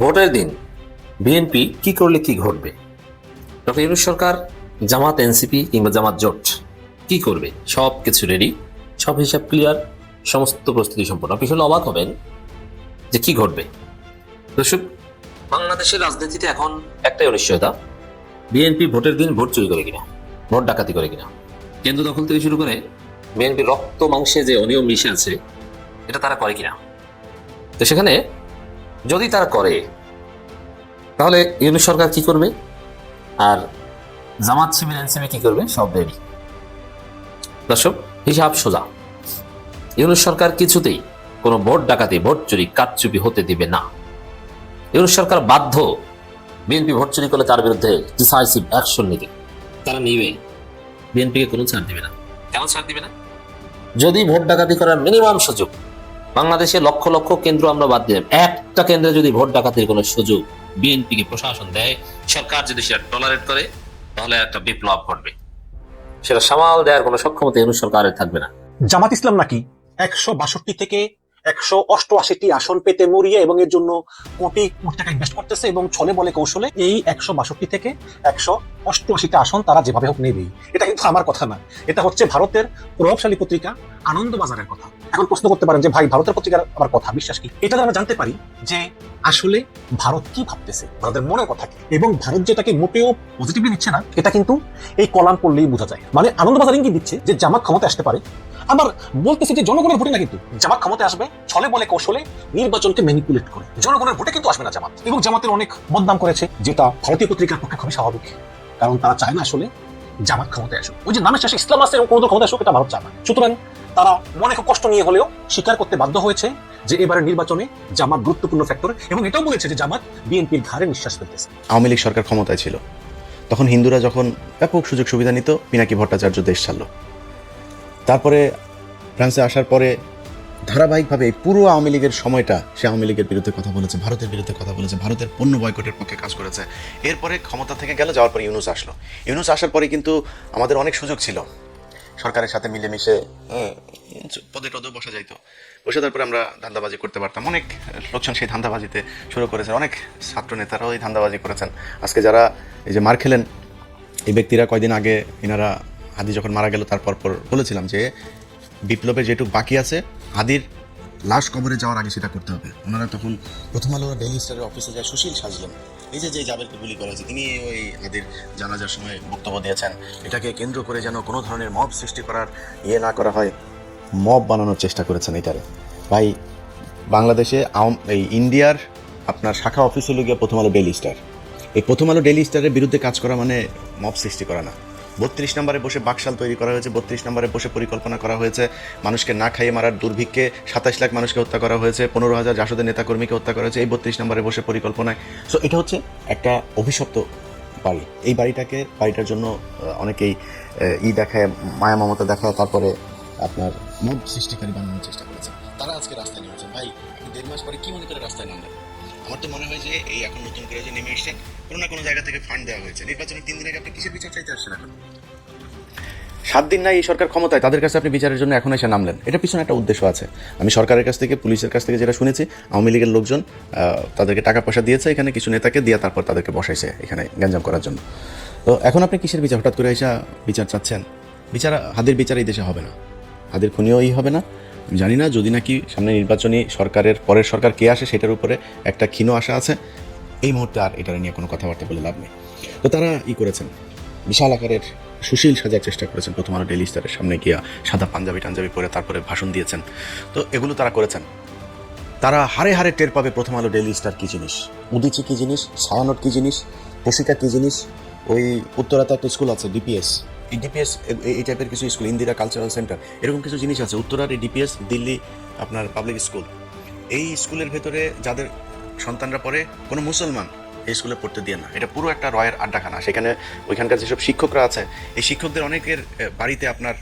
ভোটের দিন বিএনপি কি করলে কি ঘটবে? ডক্টর ইউনূস সরকার, জামাত, এনসিপি কিংবা জামাত জোট কি করবে? সব কিছু রেডি, সব হিসাব ক্লিয়ার, সমস্ত প্রস্তুতি সম্পন্ন। আপনি শুনলে অবাক হবেন যে কি ঘটবে। দর্শক, বাংলাদেশের রাজনীতিতে এখন একটাই অনিশ্চয়তা, বিএনপি ভোটের দিন ভোট চুরি করে কিনা, ভোট ডাকাতি করে কিনা। কেন্দ্র দখল থেকে শুরু করে বিএনপি রক্ত মাংসে যে অনিয়ম মিশে আছে, এটা তারা করে কিনা। তো সেখানে যদি তারা করে, তাহলে ইউনূস সরকার কি করবে আর জামাত শিবির এনসিপি কি করবে, সব রেডি। দর্শক, হিসাব সোজা। ইউনূস সরকার কিছুতেই কোনো ভোট ডাকাতি, ভোট চুরি, কারচুপি হতে দিবে না। ইউনূস সরকার বাধ্য, বিএনপি ভোট চুরি করলে তার বিরুদ্ধে ডিসাইসিভ অ্যাকশন নিতে। তারা নিবে, বিএনপিকে কোনো ছাড় দিবে না। কেন ছাড় দিবে না? যদি ভোট ডাকাতি করার মিনিমাম সুযোগ, বাংলাদেশে লক্ষ লক্ষ কেন্দ্র আমরা বাদ দিলাম, একটা কেন্দ্রে যদি ভোট ডাকাতির কোনো সুযোগ বিএনপিকে প্রশাসন দেয়, সরকার যদি সেটা টলারেট করে, তাহলে একটা বিপ্লব ঘটবে। সেটা সামাল দেওয়ার কোনো সক্ষমতা ইউনূস সরকারের থাকবে না। জামাত ইসলাম নাকি 162 থেকে 188টি আসন পেতে মরিয়ে এবং এর জন্য কোটি কোটি টাকা ইনভেস্ট করতেছে এবং ছলে বলে কৌশলে এই 162 থেকে 188টা আসন তারা যেভাবে হোক নেবেই। এটা কিন্তু আমার কথা না, এটা হচ্ছে ভারতের প্রভাবশালী পত্রিকা আনন্দবাজারের কথা। এখন প্রশ্ন করতে পারেন যে ভাই, ভারতের পত্রিকার আবার কথা বিশ্বাস কি? এটা আমরা জানতে পারি যে আসলে ভারত কি ভাবতেছে, ভারতের মনের কথা কি, এবং ভারত যেটাকে মোটেও পজিটিভলি নিচ্ছে না, এটা কিন্তু এই কলাম পড়লেই বোঝা যায়। মানে আনন্দবাজার ইঙ্গিত দিচ্ছে যে জামাত ক্ষমতায় আসতে পারে, আবার বলতেছে যে জনগণের ভোটে না, কিন্তু জামাত ক্ষমতায় আসবে ছলে বলে কৌশলে, নির্বাচনকে ম্যানিপুলেট করে। জনগণের ভোটে কিন্তু আসবে না জামাত, এবং জামাতের অনেক বদনাম করেছে, যেটা ভারতীয় পত্রিকার পক্ষে খুবই স্বাভাবিক, কারণ তারা চায় না আসলে জামাত ক্ষমতায় আসুক। ওই যে নামের শেষে ইসলাম আছে এবং কোনো ক্ষমতা আসুক, এটা ভারত চায় না। সুতরাং তারা মনে খুব কষ্ট নিয়ে হলেও স্বীকার করতে বাধ্য হয়েছে যে এবারের নির্বাচনে জামাত গুরুত্বপূর্ণ ফ্যাক্টর, এবং এটাও বলেছে যে জামাত বিএনপির ঘাড়ে নিঃশ্বাস ফেলতেছে। আওয়ামী লীগ সরকার ক্ষমতায় ছিল, তখন হিন্দুরা যখন ব্যাপক সুযোগ সুবিধা নিত, পিনাকি ভট্টাচার্য দেশ ছাড়ল। তারপরে ফ্রান্সে আসার পরে ধারাবাহিকভাবে এই পুরো আওয়ামী লীগের সময়টা সে আওয়ামী লীগের বিরুদ্ধে কথা বলেছে, ভারতের বিরুদ্ধে কথা বলেছে, ভারতের পণ্য বয়কটের পক্ষে কাজ করেছে। এরপরে ক্ষমতা থেকে গেল, যাওয়ার পরে ইউনূস আসলো। ইউনূস আসার পরে কিন্তু আমাদের অনেক সুযোগ ছিল সরকারের সাথে মিলেমিশে পদে টদে বসা যাইতো, বসে তারপরে আমরা ধান্দাবাজি করতে পারতাম। অনেক লোকজন সেই ধান্দাবাজিতে শুরু করেছেন, অনেক ছাত্র নেতারাও এই ধান্দাবাজি করেছেন। আজকে যারা এই যে মার খেলেন, এই ব্যক্তিরা কয়দিন আগে ইনারা হাদি যখন মারা গেল তারপর বলেছিলাম যে বিপ্লবের যেটুকু বাকি আছে, হাদির লাশ কবরে যাওয়ার আগে সেটা করতে হবে। ওনারা তখন প্রথম আলো ডেইলি স্টারের অফিসে যায় সুশীল সাজলেন। এই যে জাবেরকে গুলি করা হয়েছে, তিনি ওই হাদির জানাজার সময় বক্তব্য দিয়েছেন। এটাকে কেন্দ্র করে যেন কোনো ধরনের মব সৃষ্টি করার না করা হয়, মব বানানোর চেষ্টা করেছেন এটারে। ভাই, বাংলাদেশে এই ইন্ডিয়ার আপনার শাখা অফিস হলো গিয়ে প্রথম আলো ডেইলি স্টার। এই প্রথম আলো ডেইলি স্টারের বিরুদ্ধে কাজ করা মানে মব সৃষ্টি করা না। 32 নম্বরে বসে বাকশাল তৈরি করা হয়েছে, 32 নম্বরে বসে পরিকল্পনা করা হয়েছে, মানুষকে না খাইয়ে মারার দুর্ভিক্ষে 27 লাখ মানুষকে হত্যা করা হয়েছে, 15,000 জাসদের নেতাকর্মীকে হত্যা করা হয়েছে এই 32 নম্বরে বসে পরিকল্পনায়। সো এটা হচ্ছে একটা অভিশপ্ত বাড়ি। এই বাড়িটার জন্য অনেকেই দেখায়, মায়া মমতা দেখায়, তারপরে আপনার মব সৃষ্টিকারী বানানোর চেষ্টা করেছে। তারা আজকে রাস্তায় নেমেছেন। ভাই, আপনি 1.5 মাস পরে কি মনে করে রাস্তায় নামলেন? আমার তো মনে হয় যে এই এখন নতুন করে যে নেমে এসছেন, কোনো না কোনো জায়গা থেকে ফান্ড দেওয়া হয়েছে। নির্বাচনের 3 দিন আগে আপনি কিসের বিচার চাইতে আসছেন? এখন 7 দিন নাই এই সরকার ক্ষমতায়, তাদের কাছে আপনি বিচারের জন্য এখন এসে নামলেন। এটা পিছনে একটা উদ্দেশ্য আছে। আমি সরকারের কাছ থেকে, পুলিশের কাছ থেকে যেটা শুনেছি, আওয়ামী লীগের লোকজন তাদেরকে টাকা পয়সা দিয়েছে, এখানে কিছু নেতাকে দিয়ে তারপর তাদেরকে বসাইছে এখানে গ্যাঞ্জাম করার জন্য। তো এখন আপনি কিসের বিচার হঠাৎ করে এসে বিচার চাচ্ছেন? হাদির বিচার এই দেশে হবে না, হাদির খুনিও হবে না। জানি না, যদি নাকি সামনে নির্বাচনী সরকারের পরের সরকার কে আসে সেটার উপরে একটা ক্ষীণ আশা আছে। এই মুহূর্তে আর এটা নিয়ে কোনো কথাবার্তা বলে লাভ নেই। তো তারা করেছেন, বিশাল আকারের সুশীল সাজার চেষ্টা করেছেন। প্রথম আলো ডেইলি স্টারের সামনে গিয়া সাদা পাঞ্জাবি পরে তারপরে ভাষণ দিয়েছেন। তো এগুলো তারা করেছেন। তারা হারে হারে টের পাবে প্রথম আলো ডেইলি স্টার কী জিনিস, উদিচি কী জিনিস, ছায়ানট কী জিনিস, পশিকা কী জিনিস। ওই উত্তরাতে একটা স্কুল আছে ডিপিএস, এই ডিপিএস এই টাইপের কিছু স্কুল, ইন্দিরা কালচারাল সেন্টার, এরকম কিছু জিনিস আছে। উত্তরার এই ডিপিএস, দিল্লি আপনার পাবলিক স্কুল, এই স্কুলের ভেতরে যাদের সন্তানরা পড়ে কোনো মুসলমান এই স্কুলে পড়তে দিয়ে না। এটা পুরো একটা রয়ের আড্ডাখানা। সেখানে ওইখানকার যেসব শিক্ষকরা আছে, এই শিক্ষকদের অনেকের বাড়িতে আপনার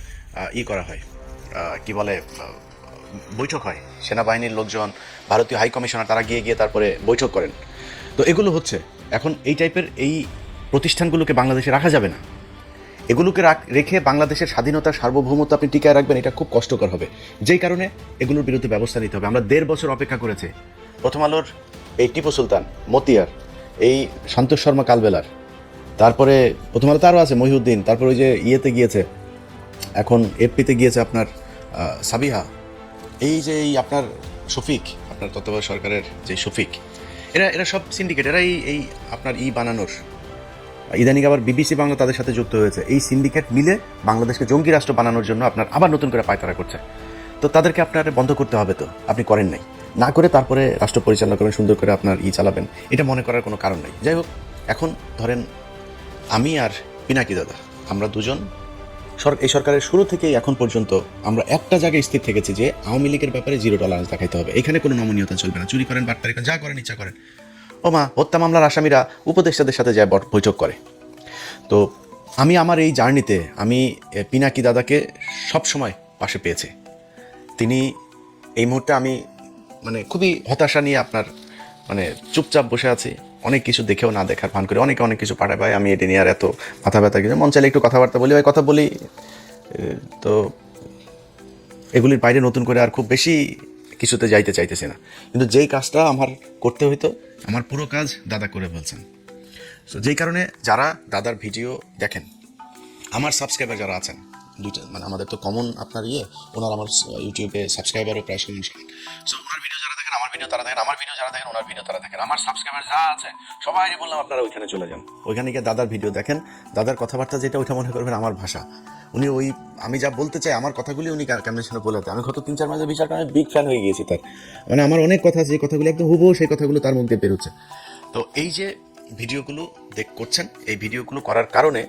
করা হয়, কি বলে, বৈঠক হয়। সেনাবাহিনীর লোকজন, ভারতীয় হাই কমিশনার, তারা গিয়ে তারপরে বৈঠক করেন। তো এগুলো হচ্ছে এখন এই টাইপের এই প্রতিষ্ঠানগুলোকে বাংলাদেশে রাখা যাবে না। এগুলোকে রেখে বাংলাদেশের স্বাধীনতা, সার্বভৌমত্ব আপনি টিকায় রাখবেন, এটা খুব কষ্টকর হবে। যেই কারণে এগুলোর বিরুদ্ধে ব্যবস্থা নিতে হবে। আমরা 1.5 বছর অপেক্ষা করেছি। প্রথম আলোর এই টিপু সুলতান, মতিয়ার, এই সন্তোষ শর্মা কালবেলার, তারপরে প্রথম আলোতে আরও আছে মহিউদ্দিন, তারপর ওই যে ইয়েতে গিয়েছে, এখন এফপিতে গিয়েছে আপনার সাবিহা, এই যে এই আপনার শফিক, আপনার তত্ত্বাবধায়ক সরকারের যে শফিক, এরা সব সিন্ডিকেট, এরাই এই আপনার বানানোর, ইদানিং আবার বিবিসি বাংলা তাদের সাথে যুক্ত হয়েছে। এই সিন্ডিকেট মিলে বাংলাদেশকে জঙ্গি রাষ্ট্র বানানোর জন্য আপনার আবার নতুন করে পায়তারা করছে। তো তাদেরকে আপনার বন্ধ করতে হবে, তো আপনি করেন নাই, না করে তারপরে রাষ্ট্র পরিচালনা করবেন, সুন্দর করে আপনার চালাবেন, এটা মনে করার কোনো কারণ নেই। যাই হোক, এখন ধরেন আমি আর পিনাকি দাদা, আমরা দুজন এই সরকারের শুরু থেকেই এখন পর্যন্ত আমরা একটা জায়গায় স্থির থেকেছি যে আওয়ামী লীগের ব্যাপারে জিরো টলারেন্স দেখাইতে হবে। এখানে কোনো নমনীয়তা চলবে না। চুরি করেন, বাটপারি করেন, যা করেন ইচ্ছা করেন। ওমা, হত্যা মামলার আসামিরা উপদেষ্টাদের সাথে যায় বৈঠক করে। তো আমি আমার এই জার্নিতে আমি পিনাকি দাদাকে সবসময় পাশে পেয়েছি। তিনি এই মুহূর্তে আমি মানে খুবই হতাশা নিয়ে আপনার মানে চুপচাপ বসে আছি, অনেক কিছু দেখেও না দেখার ভান করে, অনেকে অনেক কিছু পাঠায়, ভাই আমি এটা নিয়ে আর এত মাথা ব্যথা কিছু, মন চাইলে একটু কথাবার্তা বলি, ভাই কথা বলি। তো এগুলির বাইরে নতুন করে আর খুব বেশি কিছুতে যাইতে চাইতেছি না, কিন্তু যেই কাজটা আমার করতে হইতো আমার পুরো কাজ দাদা করে বলছেন। তো যেই কারণে যারা দাদার ভিডিও দেখেন, আমার সাবস্ক্রাইবার যারা আছেন দুইটা, মানে আমাদের তো কমন আপনার ওনার আমার ইউটিউবে সাবস্ক্রাইবারও প্রায় সমান সমান। সো ওনার ভিডিও যারা দেখেন আমার ভিডিও তারা দেখেন, আমার ভিডিও যারা দেখেন ওনার ভিডিও তারা দেখেন, আমার সাবস্ক্রাইবার যা আছে সবাই বললাম আপনারা ওইখানে চলে যান, ওইখানে গিয়ে দাদার ভিডিও দেখেন। দাদার কথাবার্তা যেটা ওইটা মনে করবেন আমার ভাষা, উনি ওই আমি যা বলতে চাই আমার কথাগুলি উনি কেমন ছিল বলতে, আমি গত 3-4 মাসের বিচার কারণে বিগ ফ্যান হয়ে গিয়েছি তার, মানে আমার অনেক কথা আছে যে কথাগুলো একদম হুবহু সেই কথাগুলো তার মধ্যে বেরোচ্ছে। তো এই যে ভিডিওগুলো করছেন, এই ভিডিওগুলো করার কারণে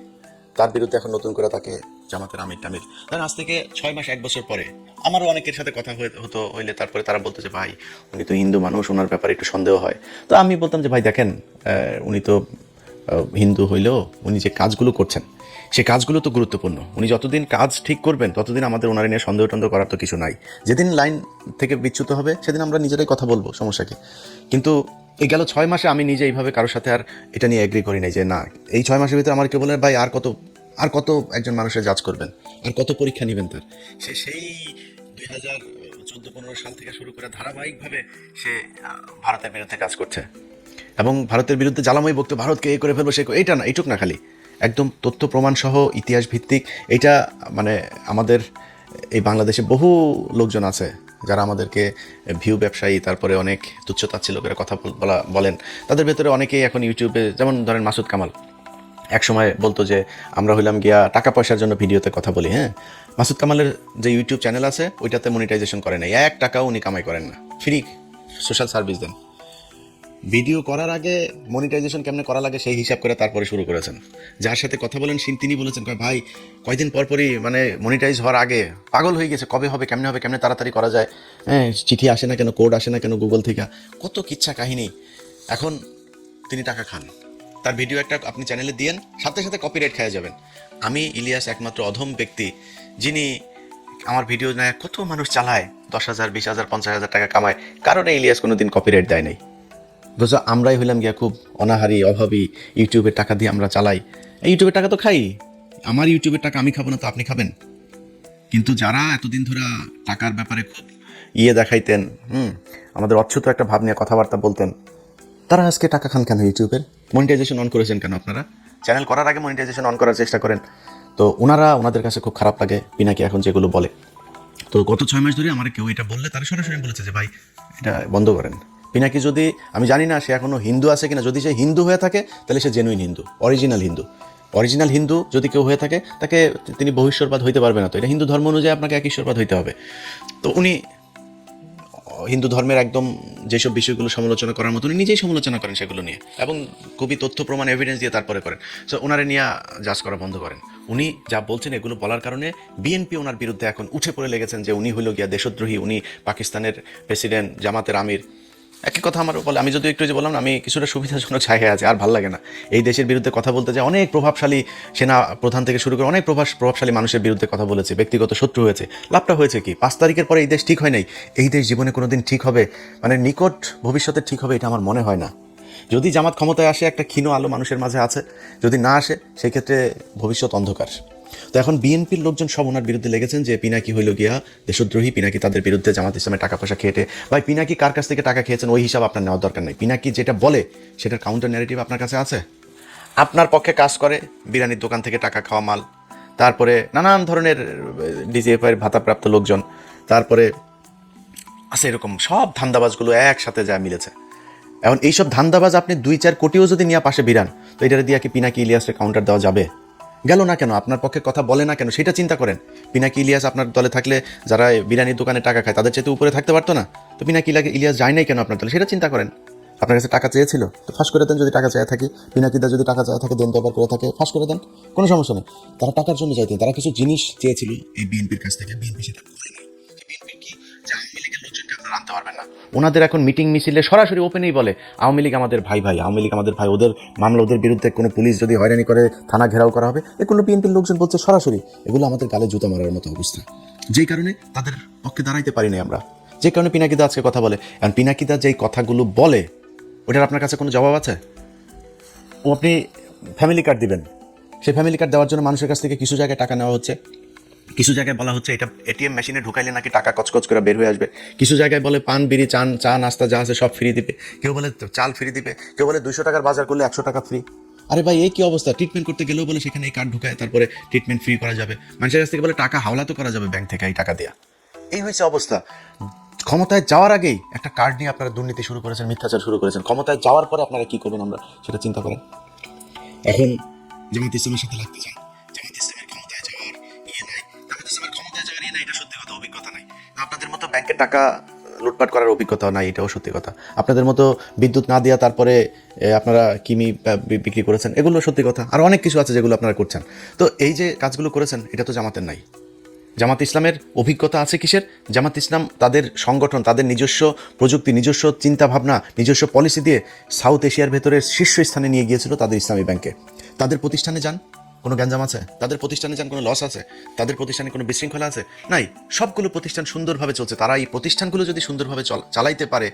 তার বিরুদ্ধে এখন নতুন করে তাকে জামাতের আমির টামির, কারণ আজ থেকে 6 মাস 1 বছর পরে আমারও অনেকের সাথে কথা হইলে তারপরে তারা বলতো যে ভাই উনি তো হিন্দু মানুষ, ওনার ব্যাপারে একটু সন্দেহ হয়। তো আমি বলতাম যে ভাই দেখেন, উনি তো হিন্দু হইলেও উনি যে কাজগুলো করছেন সে কাজগুলো তো গুরুত্বপূর্ণ। উনি যতদিন কাজ ঠিক করবেন ততদিন আমাদের ওনার নিয়ে সন্দেহ টন্দেহ করার তো কিছু নাই। যেদিন লাইন থেকে বিচ্যুত হবে সেদিন আমরা নিজেরাই কথা বলবো, সমস্যা কি। কিন্তু এই গেল 6 মাসে আমি নিজে এইভাবে কারোর সাথে আর এটা নিয়ে এগ্রি করি নাই যে না, এই 6 মাসের ভিতরে আমার কেউ বলে ভাই আর কত একজন মানুষের জাজ করবেন, আর কত পরীক্ষা নেবেন তার। সেই 2014-15 সাল থেকে শুরু করে ধারাবাহিকভাবে সে ভারতের বিরুদ্ধে কাজ করছে, এবং ভারতের বিরুদ্ধে জ্বালাময়ী বক্তব্য, ভারতকে করে ফেলবো সে, এইটা না, এইটুক না, খালি একদম তথ্য প্রমাণ সহ ইতিহাস ভিত্তিক। এইটা মানে আমাদের এই বাংলাদেশে বহু লোকজন আছে যারা আমাদেরকে ভিউ ব্যবসায়ী, তারপরে অনেক তুচ্ছতাচ্ছিল্য করে কথা বলেন, তাদের ভেতরে অনেকেই এখন ইউটিউবে, যেমন ধরেন মাসুদ কামাল এক সময় বলতো যে আমরা হইলাম গিয়া টাকা পয়সার জন্য ভিডিওতে কথা বলি। হ্যাঁ, মাসুদ কামালের যে ইউটিউব চ্যানেল আছে ওইটাতে মনিটাইজেশন করে নাই, 1 টাকাও উনি কামাই করেন না, ফ্রি সোশ্যাল সার্ভিস দেন। ভিডিও করার আগে মনিটাইজেশন কেমনে করা লাগে সেই হিসাব করে তারপরে শুরু করেছেন। যার সাথে কথা বলেন তিনি বলেছেন ভাই কয়দিন পরপরই মানে মনিটাইজ হওয়ার আগে পাগল হয়ে গেছে, কবে হবে, কেমনে হবে, কেমনে তাড়াতাড়ি করা যায়, হ্যাঁ চিঠি আসে না কেন, কোড আসে না কেন গুগল থেকে, কত কিচ্ছা কাহিনী। এখন তিনি টাকা খান, তার ভিডিও একটা আপনি চ্যানেলে দিয়েন, সাথে সাথে কপিরাইট খেয়ে যাবেন। আমি ইলিয়াস একমাত্র অধম ব্যক্তি যিনি আমার ভিডিও নেয় কত মানুষ চালায়, 10,000, 20,000, 50,000 টাকা কামায়, কারণে ইলিয়াস কোনোদিন কপিরাইট দেয় নাই। বুঝছ, আমরাই হইলাম গিয়া খুব অনাহারি অভাবী, ইউটিউবের টাকা দিয়ে আমরা চালাই। ইউটিউবের টাকা তো খাই, আমার ইউটিউবের টাকা আমি খাবো না তো আপনি খাবেন? কিন্তু যারা এতদিন ধরে টাকার ব্যাপারে খুব দেখাইতেন, আমাদের অচ্ছুত একটা ভাব নিয়ে কথাবার্তা বলতেন, তারা আজকে টাকা খান কেন? ইউটিউবের মনিটাইজেশন অন করেছেন কেন? আপনারা চ্যানেল করার আগে মনিটাইজেশন অন করার চেষ্টা করেন। তো ওনাদের কাছে খুব খারাপ লাগে পিনাকি এখন যেগুলো বলে। তো গত 6 মাস ধরে আমার কেউ এটা বললে তারা সরাসরি বলেছে যে ভাই এটা বন্ধ করেন। পিনাকি যদি, আমি জানি না সে এখনো হিন্দু আছে কিনা, যদি সে হিন্দু হয়ে থাকে তাহলে সে জেনুইন হিন্দু, অরিজিনাল হিন্দু যদি কেউ হয়ে থাকে তাকে তিনি বহিঃশ্বরবাদ হইতে পারবে না। তো এটা হিন্দু ধর্ম অনুযায়ী আপনাকে এক ঈশ্বরবাদ হইতে হবে। তো উনি হিন্দু ধর্মের একদম যেসব বিষয়গুলো সমালোচনা করার মতো উনি নিজেই সমালোচনা করেন সেগুলো নিয়ে, এবং খুবই তথ্য প্রমাণ এভিডেন্স দিয়ে তারপরে করেন। সো ওনারে নিয়ে জাজ করা বন্ধ করেন। উনি যা বলছেন এগুলো বলার কারণে বিএনপি ওনার বিরুদ্ধে এখন উঠে পড়ে লেগেছেন যে উনি হইল গিয়া দেশদ্রোহী, উনি পাকিস্তানের প্রেসিডেন্ট, জামাতের আমির। একই কথা আমার বলে, আমি যদি একটু যে বললাম না, আমি কিছুটা সুবিধাজনক জায়গায় আছে, আর ভাল লাগে না এই দেশের বিরুদ্ধে কথা বলতে যায়। অনেক প্রভাবশালী সেনা প্রধান থেকে শুরু করে অনেক প্রভাবশালী মানুষের বিরুদ্ধে কথা বলেছে, ব্যক্তিগত শত্রু হয়েছে। লাভটা হয়েছে কি? 5 তারিখের পরে এই দেশ ঠিক হয় নাই। এই দেশ জীবনে কোনোদিন ঠিক হবে, মানে নিকট ভবিষ্যতে ঠিক হবে, এটা আমার মনে হয় না। যদি জামাত ক্ষমতায় আসে একটা ক্ষীণ আলো মানুষের মাঝে আছে, যদি না আসে সেই ক্ষেত্রে ভবিষ্যৎ অন্ধকার। তো এখন বিএনপির লোকজন সব ওনার বিরুদ্ধে লেগেছেন যে পিনাকি হইল গিয়া দেশদ্রোহী, পিনাকি তাদের বিরুদ্ধে জামাত ইসলামের টাকা পয়সা খেটে। ভাই পিনাকি কার কাছ থেকে টাকা খেয়েছেন ওই হিসাব আপনার নেওয়ার দরকার নেই। পিনাকি যেটা বলে সেটার কাউন্টার ন্যারেটিভ আপনার কাছে আছে? আপনার পক্ষে কাজ করে বিরিয়ানির দোকান থেকে টাকা খাওয়া মাল, তারপরে নানান ধরনের ডিজিএফআই এর ভাতাপ্রাপ্ত লোকজন, তারপরে আছে এরকম সব ধান্দাবাজগুলো একসাথে যা মিলেছে। এখন এইসব ধান্দাবাজ আপনি 2-4 কোটিও যদি নিয়ে পাশে বিরান, তো এটা দিয়ে কি পিনাকি ইলিয়াসের কাউন্টার দেওয়া যাবে? গেল না কেন? আপনার পক্ষে কথা বলে না কেন? সেটা চিন্তা করেন। পিনাকি ইলিয়াস আপনার দলে থাকলে যারা বিরিয়ানির দোকানে টাকা খায় তাদের চেয়ে উপরে থাকতে পারতো না? তো পিনাকি ইলিয়াস যায় নাই কেন আপনার দলে? সেটা চিন্তা করেন। আপনার কাছে টাকা চেয়েছিল তো ফাঁস করে দেন। যদি টাকা চেয়ে থাকি, পিনাকিদা যদি টাকা চেয়ে থাকে, দেন ব্যবহার করে থাকে, ফাঁস করে দেন, কোনো সমস্যা নেই। তারা টাকার জন্য চাইতেন, তারা কিছু জিনিস চেয়েছিল এই বিএনপির কাছ থেকে, বিএনপি সেটা করে না। বিএনপির কি যে আওয়ামী লীগের লোকজনকে আপনারা আনতে পারবেন না? ওনাদের এখন মিটিং মিছিলে সরাসরি ওপেনেই বলে আওয়ামী লীগ আমাদের ভাই, আওয়ামী লীগ আমাদের ভাই, ওদের মামলা, ওদের বিরুদ্ধে কোনো পুলিশ যদি হয়রানি করে থানা ঘেরাও করা হবে, এগুলো বিএনপির লোকজন বলছে সরাসরি। এগুলো আমাদের গালে জুতা মারার মতো অবস্থা, যেই কারণে তাদের পক্ষে দাঁড়াইতে পারিনি আমরা, যে কারণে পিনাকিদা আজকে কথা বলে। কারণ পিনাকিদা যেই কথাগুলো বলে ওটার আপনার কাছে কোনো জবাব আছে? ও আপনি ফ্যামিলি কার্ড দিবেন, সেই ফ্যামিলি কার্ড দেওয়ার জন্য মানুষের কাছ থেকে কিছু জায়গায় টাকা নেওয়া হচ্ছে, কিছু জায়গায় বলা হচ্ছে এটা এটিএম মেশিনে ঢুকাইলে নাকি টাকা কচকচ করে বের হয়ে আসবে, কিছু জায়গায় বলে পান বিড়ি চা নাস্তা যা আছে সব ফ্রি দিবে, কেউ বলে চাল ফ্রি দিবে, কেউ বলে 200 টাকার বাজার করলে 100 টাকা ফ্রি। আরে ভাই এই কি অবস্থা? ট্রিটমেন্ট করতে গেলেও বলে সেখানে এই কার্ড ঢুকায় তারপরে ট্রিটমেন্ট ফ্রি করা যাবে, মানুষের কাছ থেকে বলে টাকা হাওলা তো করা যাবে ব্যাংক থেকে এই টাকা দেওয়া। এই হয়েছে অবস্থা। ক্ষমতায় যাওয়ার আগেই একটা কার্ড নিয়ে আপনারা দুর্নীতি শুরু করেছেন, মিথ্যাচার শুরু করেছেন। ক্ষমতায় যাওয়ার পরে আপনারা কি করবেন আমরা সেটা চিন্তা করেন। এখন জামাত ইসলামের সাথে লাগতে চান, জামাত ইসলামের ক্ষমতায় যাওয়ার ইয়ে নাই, জামাত ইসলামের ক্ষমতায় যাওয়ার ইয়ে নাই, এটা সত্যি কথা, অভিজ্ঞতা নাই। আপনাদের মতো ব্যাংকের টাকা লুটপাট করার অভিজ্ঞতাও নাই, এটাও সত্যি কথা। আপনাদের মতো বিদ্যুৎ না দেওয়া তারপরে আপনারা কিমি বিক্রি করেছেন, এগুলো সত্যি কথা। আর অনেক কিছু আছে যেগুলো আপনারা করছেন। তো এই যে কাজগুলো করেছেন এটা তো জামাতের নাই। জামাত ইসলামের অভিজ্ঞতা আছে কিসের? জামাত ইসলাম তাদের সংগঠন, তাদের নিজস্ব প্রযুক্তি, নিজস্ব চিন্তাভাবনা, নিজস্ব পলিসি দিয়ে সাউথ এশিয়ার ভেতরে শীর্ষস্থানে নিয়ে গিয়েছিল তাদের ইসলামী ব্যাংকে। তাদের প্রতিষ্ঠানে যান, কোনো গ্যাঞ্জাম আছে? তাদের প্রতিষ্ঠানে যান, কোনো লস আছে? তাদের প্রতিষ্ঠানে কোনো বিশৃঙ্খলা আছে? নাই। সবগুলো প্রতিষ্ঠান সুন্দরভাবে চলছে। তারা এই প্রতিষ্ঠানগুলো যদি সুন্দরভাবে চালাইতে পারে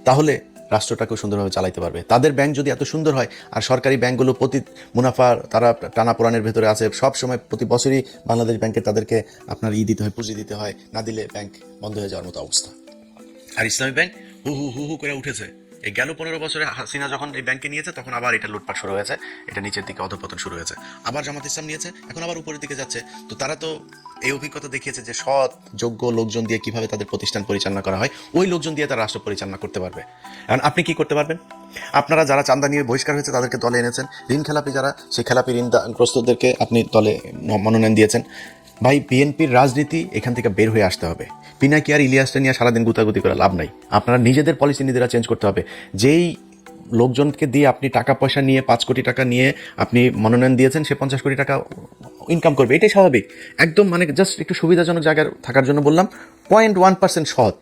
তাহলে রাষ্ট্রটাকেও সুন্দরভাবে চালাইতে পারবে। তাদের ব্যাংক যদি এত সুন্দর হয়, আর সরকারি ব্যাংকগুলো প্রতি মুনাফা তারা টানাপোড়ানের ভেতরে আছে, সব সময় প্রতি বছরই বাংলাদেশ ব্যাংকে তাদেরকে আপনার দিতে হয়, পুঁজি দিতে হয়, না দিলে ব্যাংক বন্ধ হয়ে যাওয়ার মতো অবস্থা। আর ইসলামী ব্যাংক হু হু হু হু করে উঠেছে। এই গেল 15 বছরে হাসিনা যখন এই ব্যাংকে নিয়েছে তখন আবার এটা লুটপাট শুরু হয়েছে, এটা নিচের দিকে অধঃপতন শুরু হয়েছে। আবার জামাত ইসলাম নিয়েছে, এখন আবার উপরের দিকে যাচ্ছে। তো তারা তো এই অভিজ্ঞতা দেখিয়েছে যে সৎ যোগ্য লোকজন দিয়ে কিভাবে তাদের প্রতিষ্ঠান পরিচালনা করা হয়, ওই লোকজন দিয়ে তারা রাষ্ট্র পরিচালনা করতে পারবে। এখন আপনি কি করতে পারবেন? আপনারা যারা চাঁদা নিয়ে বহিষ্কার হয়েছে তাদেরকে দলে এনেছেন, ঋণ খেলাপি যারা, সেই খেলাপি ঋণগ্রস্তদেরকে আপনি দলে মনোনয়ন দিয়েছেন। ভাই বিএনপির রাজনীতি এখান থেকে বের হয়ে আসতে হবে। পিনাকি আর ইলিয়াসটা নিয়ে সারাদিন গুতাগুতি করে লাভ নাই। আপনারা নিজেদের পলিসি নিজেরা চেঞ্জ করতে হবে। যেই লোকজনকে দিয়ে আপনি টাকা পয়সা নিয়ে 5 কোটি টাকা নিয়ে আপনি মনোনয়ন দিয়েছেন, সে 50 কোটি টাকা ইনকাম করবে, এটাই স্বাভাবিক। একদম মানে জাস্ট একটু সুবিধাজনক জায়গায় থাকার জন্য বললাম। 0.1% সৎ,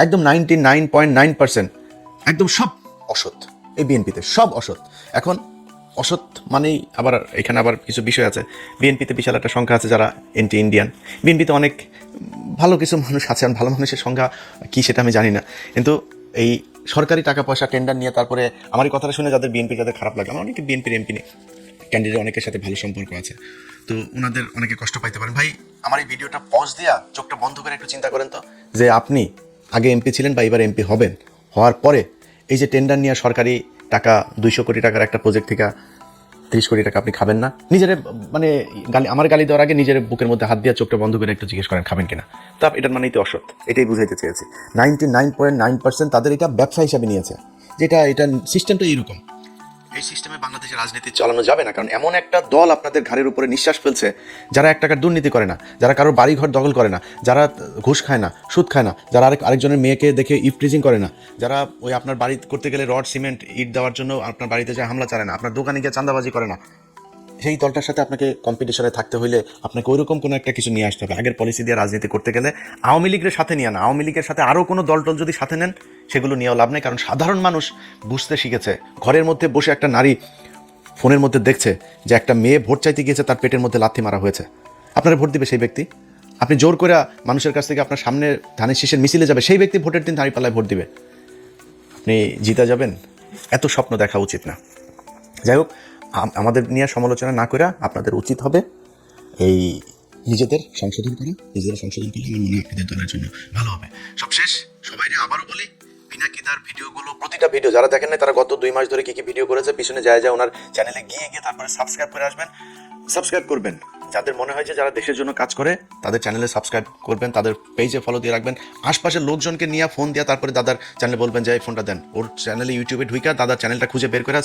একদম 99.9% একদম সব অসৎ। এই বিএনপিতে সব অসৎ। এখন অসৎ মানেই আবার এখানে আবার কিছু বিষয় আছে। বিএনপিতে বিশাল একটা সংখ্যা আছে যারা এন্টি ইন্ডিয়ান। বিএনপিতে অনেক ভালো কিছু মানুষ আছে, ভালো মানুষের সংখ্যা কী সেটা আমি জানি না। কিন্তু এই সরকারি টাকা পয়সা টেন্ডার নিয়ে তারপরে আমার এই কথাটা শুনে যাদের বিএনপি যাদের খারাপ লাগে, আমার অনেকে বিএনপির এমপি নেই, ক্যান্ডিডেট অনেকের সাথে ভালো সম্পর্ক আছে, তো ওনাদের অনেকে কষ্ট পাইতে পারেন। ভাই আমার এই ভিডিওটা পজ দিয়া চোখটা বন্ধ করে একটু চিন্তা করেন তো, যে আপনি আগে এমপি ছিলেন বা এবার এমপি হবেন, হওয়ার পরে এই যে টেন্ডার নিয়ে সরকারি টাকা 200 কোটি টাকার একটা প্রজেক্ট থেকে 30 কোটি টাকা আপনি খাবেন না? নিজের মানে আমার গালি দেওয়ার আগে নিজের বুকের মধ্যে হাত দিয়ে চোখটা বন্ধ করে একটু জিজ্ঞেস করেন খাবেন কিনা। তা এটার মানেই তো অসৎ, এটাই বুঝাইতে চেয়েছি। 99.9% তাদের এটা ব্যবসা হিসাবে নিয়েছে, যেটা এটা সিস্টেমটা এইরকম। এই সিস্টেমে বাংলাদেশের রাজনীতি চালানো যাবে না। কারণ এমন একটা দল আপনাদের ঘাড়ের উপরে নিঃশ্বাস ফেলছে, যারা 1 টাকার দুর্নীতি করে না, যারা কারোর বাড়িঘর দখল করে না, যারা ঘুষ খায় না, সুদ খায় না, যারা আরেকজনের মেয়েকে দেখে ইফটিজিং করে না, যারা ওই আপনার বাড়ি করতে গেলে রড সিমেন্ট ইট দেওয়ার জন্য আপনার বাড়িতে যায় হামলা চালায় না, আপনার দোকানে গিয়ে চাঁদাবাজি করে না, সেই দলটার সাথে আপনাকে কম্পিটিশনে থাকতে হইলে আপনাকে ওইরকম কোনো একটা কিছু নিয়ে আসতে হবে। আগের পলিসি দিয়ে রাজনীতি করতে গেলে আওয়ামী লীগের সাথে নিয়ে না, আওয়ামী লীগের সাথে আরও কোনো দল যদি সাথে নেন সেগুলো নিয়েও লাভ নেই। কারণ সাধারণ মানুষ বুঝতে শিখেছে, ঘরের মধ্যে বসে একটা নারী ফোনের মধ্যে দেখছে যে একটা মেয়ে ভোট চাইতে গিয়েছে, তার পেটের মধ্যে লাথি মারা হয়েছে, আপনারা ভোট দিবে সেই ব্যক্তি? আপনি জোর করে মানুষের কাছ থেকে আপনার সামনে ধানের শীষের মিছিলে যাবে, সেই ব্যক্তি ভোটের দিন দাঁড়িপাল্লায় ভোট দিবে, আপনি জিতে যাবেন? এত স্বপ্ন দেখা উচিত না। যাই হোক, আমাদের নিয়ে সমালোচনা না করে আপনাদের উচিত হবে এই নিজেদের সংশোধন করলে আমার মনে হয় আপনাদের দলের জন্য ভালো হবে। সবশেষ সবাই আবারও বলি, পিনাকিদার ভিডিওগুলো, প্রতিটা ভিডিও যারা দেখেন না তারা গত 2 মাস ধরে কি কি ভিডিও করেছে পিছনে যায় ওনার চ্যানেলে গিয়ে তারপরে সাবস্ক্রাইব করে আসবেন, সাবস্ক্রাইব করবেন। যাদের মনে হয় যে যারা দেশের জন্য কাজ করে তাদের চ্যানেলে সাবস্ক্রাইব করবেন, তাদের পেজে ফলো দিয়ে রাখবেন। আশপাশের লোকজনকে নিয়ে ফোন দিয়ে তারপরে দাদার চ্যানেলে বলবেন যে এই ফোনটা দেন, ওর চ্যানেলে ইউটিউবে ঢুকে দাদার চ্যানেলটা খুঁজে বের করে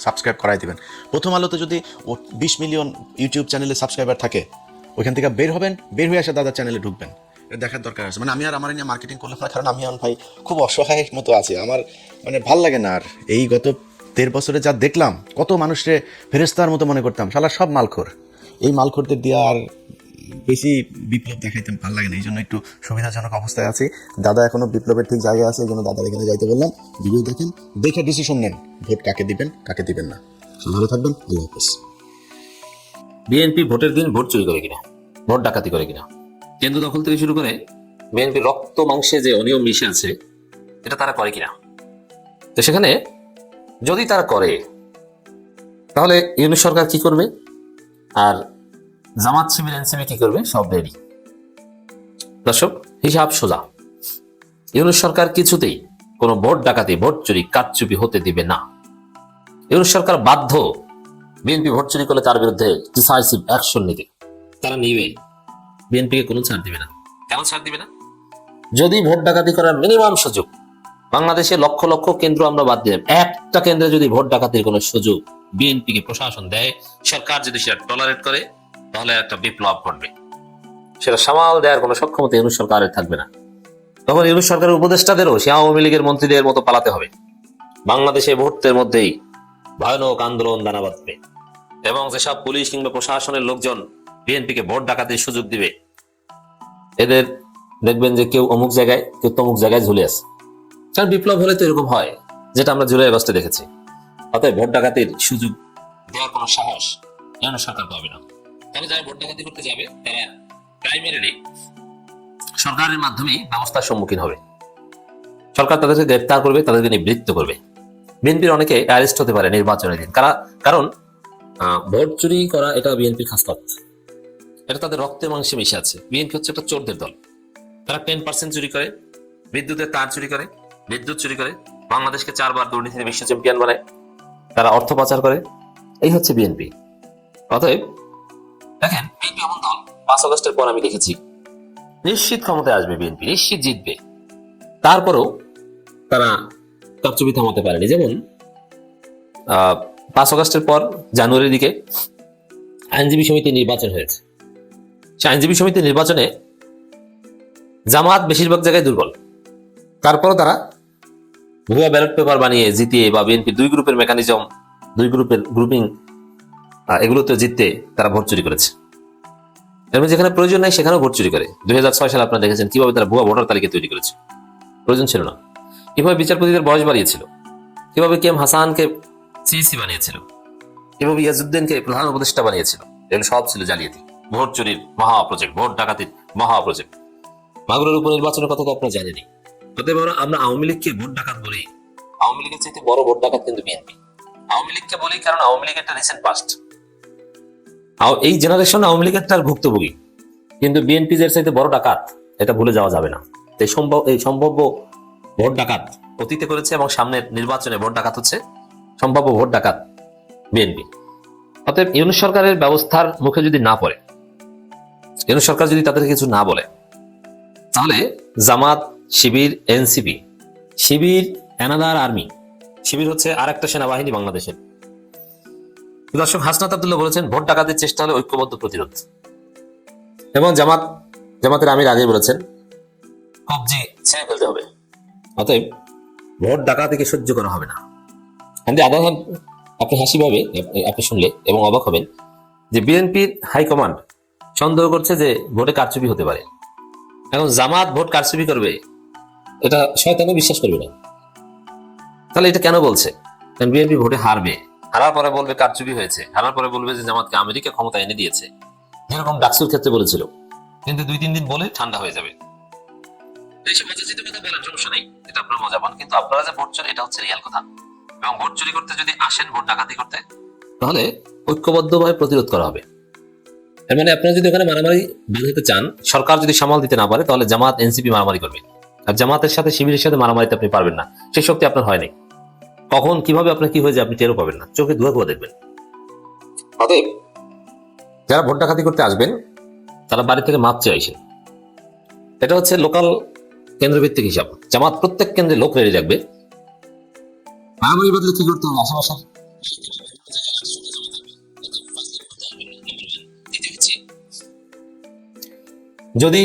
সাবস্ক্রাইব করাই দিবেন। প্রথম আলোতে যদি ও 20 মিলিয়ন ইউটিউব চ্যানেলে সাবস্ক্রাইবার থাকে, ওইখান থেকে বের হবেন, বের হয়ে এসে দাদার চ্যানেলে ঢুকবেন। এটা দেখার দরকার আছে। মানে আমি আর আমার নিয়ে মার্কেটিং করলাম না, কারণ আমি ভাই খুব অসহায় মতো আছি। আমার মানে ভাল লাগে না আর। এই গত 13 বছরে যা দেখলাম, কত মানুষকে ফেরেস্তার মতো মনে করতাম, শালা সব মালখোর। এই মালখোরদের দিয়ে আর বেশি বিপ্লব দেখাইতে ভালো লাগে না, এই জন্য একটু সুবিধাজনক অবস্থায় আছি। দাদা এখনো বিপ্লবের ঠিক জায়গায় আছে, এই জন্য দাদার এখানে যাইতে বললাম। ভিডিও দেখেন, দেখে ডিসিশন নেন, ভোট কাকে দিবেন কাকে দিবেন না। ভালো থাকবেন, আল্লাহ হাফেজ। বিএনপি ভোটের দিন ভোট চুরি করে কিনা, ভোট ডাকাতি করে কিনা, কেন্দ্র দখল থেকে শুরু করে বিএনপি রক্ত মাংসে যে অনিয়ম মিশে আছে, এটা তারা করে কিনা। তো সেখানে যদি তারা করে, তাহলে ইউনূস সরকার কি করবে আর জামাত শিবির এনসিপি কি করবে, সব রেডি। দর্শক, হিসাব সোজা। ইউনূস সরকার কিছুতেই কোনো ভোট ডাকাতি, ভোট চুরি, কারচুপি হতে দিবে না। ইউনূস সরকার বাধ্য বিএনপি ভোট চুরি করলে তার বিরুদ্ধে ডিসাইসিভ অ্যাকশন নিতে। তারা নিবে, বিএনপিকে কোনো ছাড় দিবে না। কেন ছাড় দিবে না? যদি ভোট ডাকাতি করার মিনিমাম সুযোগ, বাংলাদেশে লক্ষ লক্ষ কেন্দ্র আমরা বাদ দিলাম, একটা কেন্দ্রে যদি ভোট ডাকাতির কোনো সুযোগ বিএনপিকে প্রশাসন দেয়, সরকার যদি সেটা টলারেট করে, তাহলে একটা বিপ্লব ঘটবে। সেটা সামাল দেওয়ার কোনো সক্ষমতা ইউনূস সরকারের থাকবে না। তখন ইউনূস সরকারের উপদেষ্টাদেরও সে আওয়ামী লীগের মন্ত্রীদের মতো পালাতে হবে। বাংলাদেশে মুহূর্তের মধ্যেই ভয়ানক আন্দোলন দানা বাঁধবে, এবং যেসব পুলিশ কিংবা প্রশাসনের লোকজন বিএনপিকে ভোট ডাকাতির সুযোগ দিবে, এদের দেখবেন যে কেউ অমুক জায়গায়, কেউ তমুক জায়গায় ঝুলে আছে। কারণ বিপ্লব হলে তো এরকম হয়, যেটা আমরা জুলাই আগস্টে দেখেছি। অতএব ভোট ডাকাতির সুযোগ দেওয়ার কোনো সাহস ইউনূস সরকার পাবে না। তবে যারা ভোট ডাকাতি করতে যাবে, তারা প্রাইমারিলি সরকারের মাধ্যমেই ব্যবস্থার সম্মুখীন হবে। সরকার তাদেরকে গ্রেপ্তার করবে, তাদেরকে নিবৃত্ত করবে। বিএনপির অনেকে অ্যারেস্ট হতে পারে নির্বাচনের দিন, কারণ ভোট চুরি করা এটা বিএনপির খাসলত, এটা তাদের রক্তে মাংসে মিশে আছে। বিএনপি হচ্ছে একটা চোরদের দল। তারা 10% চুরি করে, বিদ্যুতের তার চুরি করে, বিদ্যুৎ চুরি করে, বাংলাদেশকে 4 বার দুর্নীতিতে বিশ্ব চ্যাম্পিয়ন বানায়, তারা অর্থ পাচার করে। এই হচ্ছে বিএনপি। অতএব দেখেন, বিএনপি এমন দল, 5 আগস্টের পর আমি দেখেছি নিশ্চিত ক্ষমতায় আসবে বিএনপি, নিশ্চিত জিতবে। তারপরেও তারা কারচুপি থামাতে পারেনি। যেমন 5 আগস্টের পর জানুয়ারির দিকে আইনজীবী সমিতি নির্বাচন হয়েছে। সে আইনজীবী সমিতি নির্বাচনে জামাত বেশিরভাগ জায়গায় দুর্বল, তারপরও তারা ভুয়া ব্যালট পেপার বানিয়ে জিতিয়ে, বা বিএনপি 2 গ্রুপের মেকানিজম, 2 গ্রুপের গ্রুপিং, এগুলোতে জিততে তারা ভোট চুরি করেছে। এর যেখানে প্রয়োজন নাই সেখানেও ভোট চুরি করে। 2006 সালে আপনারা দেখেছেন কিভাবে তারা ভুয়া ভোটার তালিকা তৈরি করেছে, প্রয়োজন ছিল না। কিভাবে বিচারপতিদের বয়স বাড়িয়েছিল, কিভাবে কেএম হাসানকে সিইসি বানিয়েছিল, কিভাবে ইয়াজউদ্দিনকে প্রধান উপদেষ্টা বানিয়েছিল, এগুলো সব ছিল জালিয়াতি, ভোট চুরির মহা প্রজেক্ট, ভোট ডাকাতির মহা প্রজেক্ট। মাগুরের উপনির্বাচনের কথা তো আপনারা জানেনই। অতএব আমরা আওয়ামী লীগকে ভোট ডাকাত বলি, আওয়ামী লীগের চাইতে বড় ভোট ডাকাত কিন্তু বিএনপি। আওয়ামী লীগকে বলি কারণ আওয়ামী লীগের একটা রিসেন্ট পাস্ট, এই জেনারেশন আওয়ামী লীগের তার ভুক্তভোগী, কিন্তু বিএনপি এর চাইতে বড় ডাকাত, এটা ভুলে যাওয়া যাবে না। এই সম্ভাব্য ভোট ডাকাত অতীতে করেছে, এবং সামনের নির্বাচনে ভোট ডাকাত হচ্ছে সম্ভাব্য ভোট ডাকাত বিএনপি। অতএব ইউনূস সরকারের ব্যবস্থার মুখে যদি না পড়ে, ইউনূস সরকার যদি তাদের কিছু না বলে, তাহলে জামাত, শিবির, এনসিপি, শিবির অ্যানাদার আর্মি, শিবির হচ্ছে আর একটা সেনাবাহিনী বাংলাদেশের। দর্শক, হাসনাত আব্দুল্লাহ বলেছেন ভোট ডাকাতির চেষ্টা হলে ঐক্যবদ্ধ প্রতিরোধ, এবং জামাতের আমির আগেই বলেছেন কবজি ছেড়ে ফেলতে হবে। অতএব ভোট ডাকাতিকে সহ্য করা হবে না। আপনি হাসি পাবে আপনি শুনলে, এবং অবাক হবেন যে বিএনপির হাইকমান্ড সন্দেহ করছে যে ভোটে কারচুপি হতে পারে। এখন জামাত ভোট কারচুপি করবে, এটা শয়তানও বিশ্বাস করবে না। তাহলে এটা কেন বলছে? কারণ বিএনপি ভোটে হারবে, হারার পরে বলবে কারচুপি হয়েছে, হারার পরে বলবে যে জামাতকে আমেরিকা ক্ষমতা এনে দিয়েছে, যেরকম ডাকসুর ক্ষেত্রে বলেছিল। কিন্তু 2-3 দিন বলে ঠান্ডা হয়ে যাবে। এইসব কথা বলেন, সমস্যা নেই, এটা আপনার মজা পান, কিন্তু আপনারা যে ভোট চুরি, এটা হচ্ছে রিয়াল কথা। এবং ভোট চুরি করতে যদি আসেন, ভোট ডাকাতি করতে, তাহলে ঐক্যবদ্ধভাবে প্রতিরোধ করা হবে। তার মানে আপনারা যদি ওখানে মারামারি বাঁধাতে চান, সরকার যদি সামাল দিতে না পারে, তাহলে জামাত এনসিপি মারামারি করবে। আর জামাতের সাথে শিবিরের সাথে মারামারিতে আপনি পারবেন না, সেই শক্তি আপনার হয় নাই। কখন কিভাবে আপনার কি হয়ে যায় আপনি টেরও পাবেন না, চোখে ধুয়া ধুয়া দেখবেন। অতএব যারা ভোট ডাকাতি করতে আসবেন তারা বাড়ি থেকে মাপ চেয়ে আসেন। এটা হচ্ছে লোকাল কেন্দ্রভিত্তিক হিসাব। জামাত প্রত্যেক কেন্দ্রে লোক রেডি রাখবে। মারামারি বদলে কি করতে হবে? আশেপাশে যদি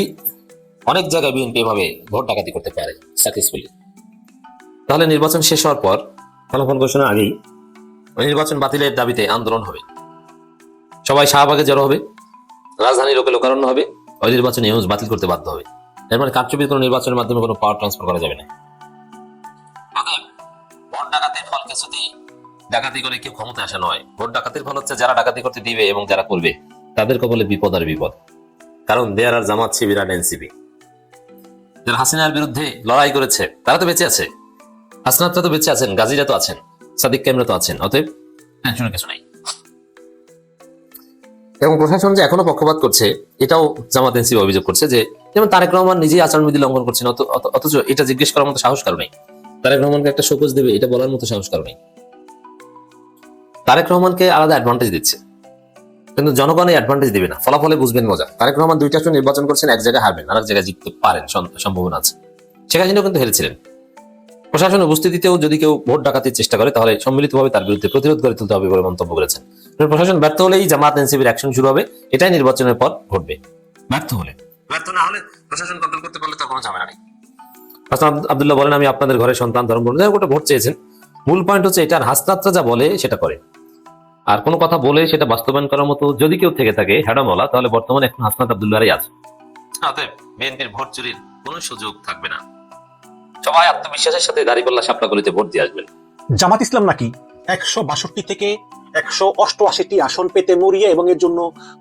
অনেক জায়গায় বিএনপি এভাবে ভোট ডাকাতি করতে পারে সাকসেসফুলি, তাহলে নির্বাচন শেষ হওয়ার পর ফলাফল ঘোষণার আগেই নির্বাচন বাতিলের দাবিতে আন্দোলন হবে, সবাই শাহবাগে জড়ো হবে, রাজধানী লোকে লোকারণ্য হবে, ওই নির্বাচন ইউজ বাতিল করতে বাধ্য হবে। এর মানে কারচুপির কোনো নির্বাচনের মাধ্যমে কোনো পাওয়ার ট্রান্সফার করা যাবে না। ভোট ডাকাতির ফল কিছুতেই ডাকাতি করে কেউ ক্ষমতা আসা নয়। ভোট ডাকাতির ফল হচ্ছে যারা ডাকাতি করতে দিবে এবং যারা করবে তাদের কপালে বিপদ আর বিপদ। কারণ দেয়ার আর জামাত, শিবির আর এনসিপি যারা হাসিনার বিরুদ্ধে লড়াই করেছে তারা তো বেঁচে আছে, হাসনাতরা তো বেঁচে আছেন, গাজীরা তো আছেন, সাদিক কাইমরা তো আছেন। অতএব টেনশনের কিছু নাই। এবং প্রশাসন যে এখনো পক্ষপাত করছে এটাও জামাত এনসিপি অভিযোগ করছে, যে যেমন তারেক রহমান নিজেই আচরণবিধি লঙ্ঘন করছেন, অথচ এটা জিজ্ঞেস করার মতো সাহস কারো নেই। তারেক রহমানকে একটা শোকজ দেবে এটা বলার মতো সাহস কারো নেই। তারেক রহমানকে আলাদা অ্যাডভান্টেজ দিচ্ছে, কিন্তু জনগণ এই অ্যাডভান্টেজ দিবে না। ফলাফলে বুঝবেন মজা। তারেক রহমান 2টা আসন নির্বাচন করছেন, এক জায়গায় হারবেন, আরেক জায়গায় জিততে পারেন, সম্ভাবনা আছে। শেখ হাসিনাও কিন্তু হেরেছিলেন। প্রশাসনের উপস্থিতিতেও যদি কেউ ভোট ডাকাতির চেষ্টা করে তাহলে সম্মিলিতভাবে তার বিরুদ্ধে প্রতিরোধ গড়ে তুলতে হবে বলে মন্তব্য করেছেন। প্রশাসন ব্যর্থ হলেই জামাত এনসিপির অ্যাকশন শুরু হবে, এটাই নির্বাচনের পর ঘটবে। ব্যর্থ না হলে প্রশাসন কন্ট্রোল করতে পারলে তখন ঝামেলা নেই। হাসনাত আব্দুল্লাহ বলেন, আমি আপনাদের ঘরে সন্তান ধর্ম ওটা ভোট চেয়েছেন। মূল পয়েন্ট হচ্ছে এটা হাসনাতরা যা বলে সেটা করে, আর কোনো কথা বলে সেটা বাস্তবায়ন করার মতো যদি কেউ থেকে থাকে হ্যাডামওয়ালা, তাহলে বর্তমানে এখন হাসনাত আব্দুল্লাহই আছে। অতএব বিএনপির ভোট চুরির কোনো সুযোগ থাকবে না। সবাই আত্মবিশ্বাসের সাথে দাঁড়িপাল্লা শাপলাগুলিতে ভোট দিয়ে আসবেন। জামাত ইসলাম নাকি 162 থেকে 188টি আসন পেতে মরিয়ে এবং এর জন্য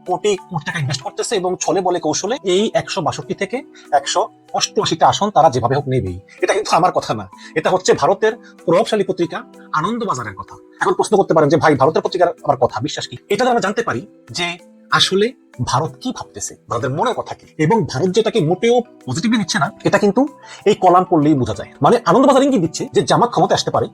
কোটি কোটি টাকা ইনভেস্ট করতেছে এবং ছলে বলে কৌশলে এই 162 থেকে 188টা আসন তারা যেভাবে হোক নেবেই। এটা কিন্তু আমার কথা না, এটা হচ্ছে ভারতের প্রভাবশালী পত্রিকা আনন্দবাজারের কথা। এখন প্রশ্ন করতে পারেন যে ভাই ভারতের পত্রিকার আমার কথা বিশ্বাস কি? এটা আমরা জানতে পারি যে আসলে ভারত কি ভাবতেছে, ভারতের মনের কথা কি, এবং ভারত যেটাকে মোটেও পজিটিভলি নিচ্ছে না এটা কিন্তু এই কলাম পড়লেই বোঝা যায়। মানে আনন্দবাজার ইঙ্গিত দিচ্ছে যে জামাত ক্ষমতা আসতে পারে,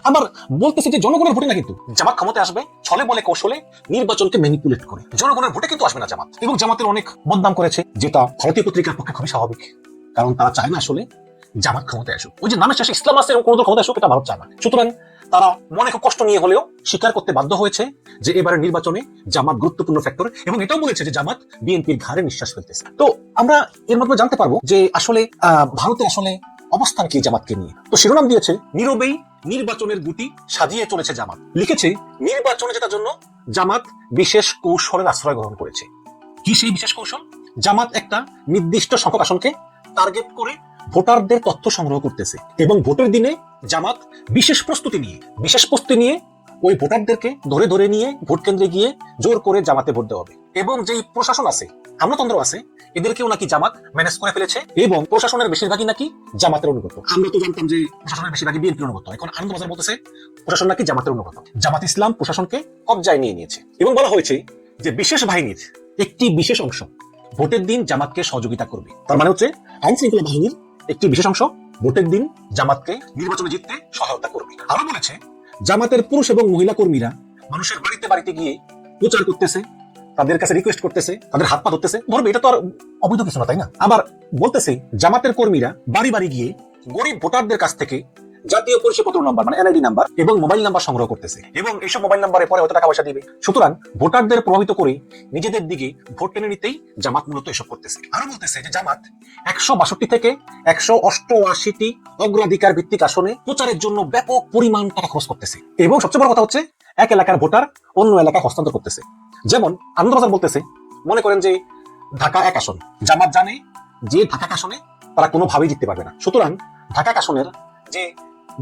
আবার বলতেছে যে জনগণের ভোটে না, কিন্তু জামাত ক্ষমতা আসবে ছলে বলে কৌশলে, নির্বাচনকে ম্যানিপুলেট করে। জনগণের ভোটে কিন্তু আসবে না জামাত। এবং জামাতের অনেক বদনাম করেছে, যেটা ভারতীয় পত্রিকার পক্ষে খুবই স্বাভাবিক, কারণ তারা চায় না আসলে জামাত ক্ষমতায় আসুক। ওই যে নামের শেষে ইসলাম আছে এবং কোনো ক্ষমতা আসুক, এটা ভারত চায় না। সুতরাং তারা মনে খুব কষ্ট নিয়ে হলেও স্বীকার করতে বাধ্য হয়েছে যে এবারের নির্বাচনে জামাত গুরুত্বপূর্ণ ফ্যাক্টর, এবং এটাও বলেছে যে জামাত বিএনপির ঘাড়ে নিঃশ্বাস ফেলতেছে। তো আমরা এর মাধ্যমে জানতে পারবো যে আসলে ভারতের আসলে অবস্থান কি জামাতকে নিয়ে। তো শিরোনাম দিয়েছে, নীরবেই নির্বাচনের গুটি সাজিয়ে চলেছে জামাত। লিখেছে, নির্বাচনে জেতার জন্য জামাত বিশেষ কৌশলের আশ্রয় গ্রহণ করেছে। কি সেই বিশেষ কৌশল? জামাত একটা নির্দিষ্ট সংখ্যক আসনকে টার্গেট করে ভোটারদের তথ্য সংগ্রহ করতেছে, এবং ভোটের দিনে জামাত বিশেষ প্রস্তুতি নিয়ে ওই ভোটারদেরকে ধরে ধরে নিয়ে ভোট কেন্দ্রে গিয়ে জোর করে জামাতে ভোট দেওয়া হবে। এবং যেই প্রশাসন আছে, আমলাতন্ত্র আছে, এদেরকেও নাকি জামাত ম্যানেজ করে ফেলেছে, এবং প্রশাসনের বেশিরভাগই নাকি জামাতের অনুগত। আমরা তো জানতাম যে প্রশাসনের বেশিরভাগই বিএনপির অনুগত, এখন আনন্দবাজার বলতেছে প্রশাসন নাকি জামাতের অনুগত। জামাত ইসলাম প্রশাসনকে কবজায় নিয়ে নিয়েছে, এবং বলা হয়েছে যে বিশেষ বাহিনীর একটি বিশেষ অংশ ভোটের দিন জামাতকে সহযোগিতা করবে। তার মানে হচ্ছে আইন শৃঙ্খলা বাহিনীর একটি বিশেষ অংশ ভোটের দিন জামাতকে নির্বাচনে জিততে সহায়তা করবে। আরো বলেছে, জামাতের পুরুষ এবং মহিলা কর্মীরা মানুষের বাড়িতে বাড়িতে গিয়ে প্রচার করতেছে, তাদের কাছে রিকোয়েস্ট করতেছে, তাদের হাত পা ধরতেছে, ধরবে, এটা তো আর অবৈধ কিছু না, তাই না? আবার বলতেছে, জামাতের কর্মীরা বাড়ি বাড়ি গিয়ে গরিব ভোটারদের কাছ থেকে জাতীয় পরিচয়পত্র নাম্বার মানে এনআইডি নাম্বার এবং মোবাইল নাম্বার সংগ্রহ করতেছে, এবং এইসব মোবাইল নাম্বারে পরে হয়তো টাকা পয়সা দিবে। সুতরাং ভোটারদের প্রভাবিত করে নিজেদের দিকে ভোট টেনে নিতেই জামাত মূলত এসব করতেছে। আরো বলতেছে যে জামাত 162 থেকে 188টি অগ্রাধিকার ভিত্তিক আসনে প্রচারের জন্য ব্যাপক পরিমাণ টাকা খরচ করতেছে, এবং সবচেয়ে বড় কথা হচ্ছে এক এলাকার ভোটার অন্য এলাকায় হস্তান্তর করতেছে। যেমন আনন্দবাজার বলতেছে, মনে করেন যে ঢাকা 1 আসন, জামাত জানে যে ঢাকা আসনে তারা কোনোভাবেই জিততে পারবে না, সুতরাং ঢাকা আসনের যে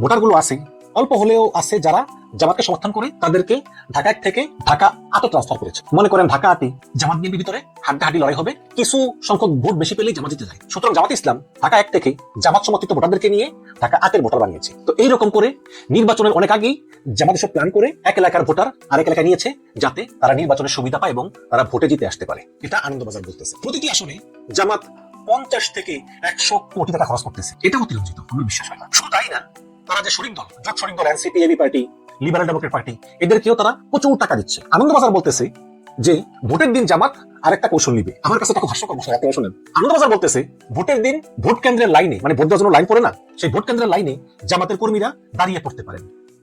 ভোটারগুলো আছে অল্প হলেও আছে যারা জামাতকে সমর্থন করে তাদেরকে ঢাকা 1 থেকে ঢাকা 8 ট্রান্সফার করেছে। মনে করেন ঢাকা 8 জামাত বিএনপির ভিতরে হাড্ডাহাড্ডি লড়াই হবে, কিছু সংখ্যক ভোট বেশি পেলেই জামাত জিতে যায়। সুতরাং জামাত ইসলাম ঢাকা 1 থেকে জামাত সমর্থিত ভোটারদেরকে নিয়ে ঢাকা 8 ভোটার বানিয়েছে। তো এইরকম করে নির্বাচনের অনেক আগেই জামাত সব প্ল্যান করে এক এলাকার ভোটার আরেক এলাকায় নিয়েছে, যাতে তারা নির্বাচনের সুবিধা পায় এবং তারা ভোটে জিতে আসতে পারে। এটা আনন্দবাজার বলতেছে। প্রতিটি আসনে জামাত 50 থেকে 100 কোটি টাকা খরচ করতেছে। এটা অতিরঞ্জিত, আমার বিশ্বাস হয় না। শুধু তাই না, তারা যে শরিক দল, জোট শরিক দল NCP, AB Party, Liberal Democrat Party, এদেরকেও তারা প্রচুর টাকা দিচ্ছে। আনন্দবাজার বলতেছে যে ভোটের দিন জামাত আরেকটা কৌশল নিবে। আমার কাছে খুব হাস্যকর বিষয়, আপনারা শুনেন। আনন্দবাজার বলতেছে ভোটের দিন ভোট কেন্দ্রের লাইনে, মানে ভোট দেওয়ার জন্য লাইন পড়ে না, সেই ভোট কেন্দ্রের লাইনে জামাতের কর্মীরা দাঁড়িয়ে পড়তে পারেন।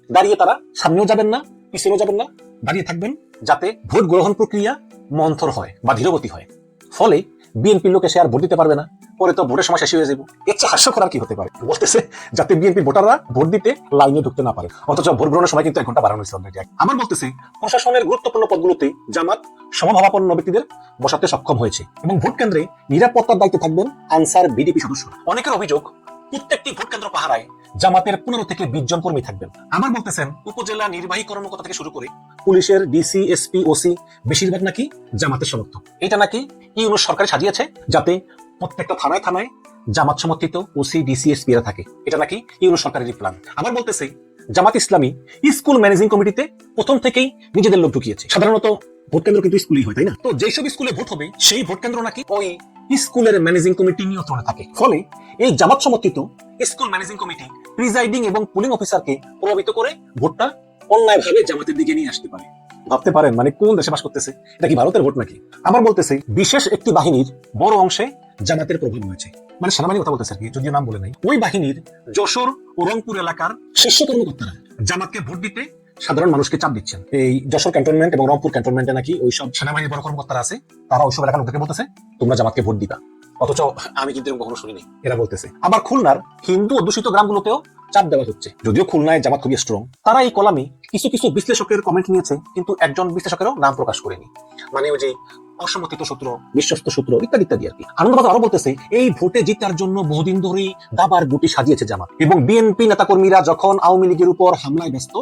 দাঁড়িয়ে তারা সামনেও যাবেন না, পিছনেও যাবেন না, দাঁড়িয়ে থাকবেন, যাতে ভোট গ্রহণ প্রক্রিয়া মন্থর হয় বা ধীরগতি হয়। ফলে বিএনপির লোক এসে আর ভোট দিতে পারবে না, পরে তো ভোটের সময় শেষ হয়ে যাবে। এর চেয়ে হাস্যকর আর কি হতে পারে? বলতেছে যাতে বিএনপি ভোটাররা ভোট দিতে লাইনে ঢুকতে না পারে, অথচ ভোট গ্রহণের সময় কিন্তু 1 ঘন্টা বাড়ানো হয়েছে অলরেডি। আমার বলতেছে প্রশাসনের গুরুত্বপূর্ণ পদগুলোতে জামাত সমভাবাপন্ন ব্যক্তিদের বসাতে সক্ষম হয়েছে এবং ভোট কেন্দ্রে নিরাপত্তার দায়িত্বে থাকবেন আনসার বিডিপি সদস্যরা। অনেকের অভিযোগ প্রত্যেকটি ভোট কেন্দ্র পাহারায় জামাতের 15 থেকে 20 জন কর্মী থাকবেন। আমার বলতেছেন উপজেলা নির্বাহী কর্মকর্তা থেকে শুরু করে পুলিশের ডিসি, এসপি, ওসি বেশিরভাগ নাকি জামাতের সমর্থক। এটা নাকি ইউনূস সরকার সাজিয়েছে যাতে প্রত্যেকটা থানায় থানায় জামাত সমর্থিত ওসি, ডিসি, এসপি এরা থাকে। এটা নাকি ইউনূস সরকারের প্ল্যান। আমার বলতেছে জামাত ইসলামী স্কুল ম্যানেজিং কমিটিতে প্রথম থেকেই নিজেদের লোক ঢুকিয়েছে। সাধারণত ভোট কেন্দ্র কিন্তু স্কুলই হয়, তাই না? তো যেসব স্কুলে ভোট হবে সেই ভোট কেন্দ্র নাকি ওই স্কুলের ম্যানেজিং কমিটি নিয়ন্ত্রণে থাকে। ফলে এই জামাত সমর্থিত স্কুল ম্যানেজিং কমিটি প্রিজাইডিং এবং পুলিং অফিসারকে প্রভাবিত করে ভোটটা অন্যায়ভাবে জামাতের দিকে নিয়ে আসতে পারে। ভাবতে পারেন মানে কোন দেশে বাস করতেছে? এটা কি ভারতের ভোট নাকি? আমার বলতেছে বিশেষ একটি বাহিনীর বড় অংশে জামাতের প্রভাব রয়েছে, মানে সেনাবাহিনীর কথা বলতেছে আর কি, যদিও নাম বলে নাই। ওই বাহিনীর যশোর ও রংপুর এলাকার শীর্ষ কর্মকর্তারা জামাতকে ভোট দিতে সাধারণ মানুষকে চাপ দিচ্ছেন। এই যশোর ক্যান্টনমেন্ট এবং রংপুর ক্যান্টনমেন্টে নাকি ওই সব সেনাবাহিনীর বড় কর্মকর্তারা আছে, তারা ওইসব এলাকার লোকদেরকে বলতেছে তোমরা জামাতকে ভোট দিবা, অথচ আমি কিন্তু এরকম কখনো শুনিনি। এরা বলতেছে আবার খুলনার হিন্দু অধ্যুষিত গ্রামগুলোতেও চাপ দেওয়া হচ্ছে। যদিও খুলনায় জামাত খুবই স্ট্রং, তারা এই কলামে কিছু কিছু বিশ্লেষকের কমেন্ট নিয়েছে, কিন্তু একজন বিশ্লেষকেরও নাম প্রকাশ করেনি। মানে ওই যে অসমর্থিত সূত্র, বিশ্বস্ত সূত্র ইত্যাদি ইত্যাদি আর কি। আনন্দবাজার আরো বলতেছে এই ভোটে জিতার জন্য বহুদিন ধরেই দাবার গুটি সাজিয়েছে জামাত, এবং বিএনপি নেতাকর্মীরা যখন আওয়ামী লীগের উপর হামলায় ব্যস্ত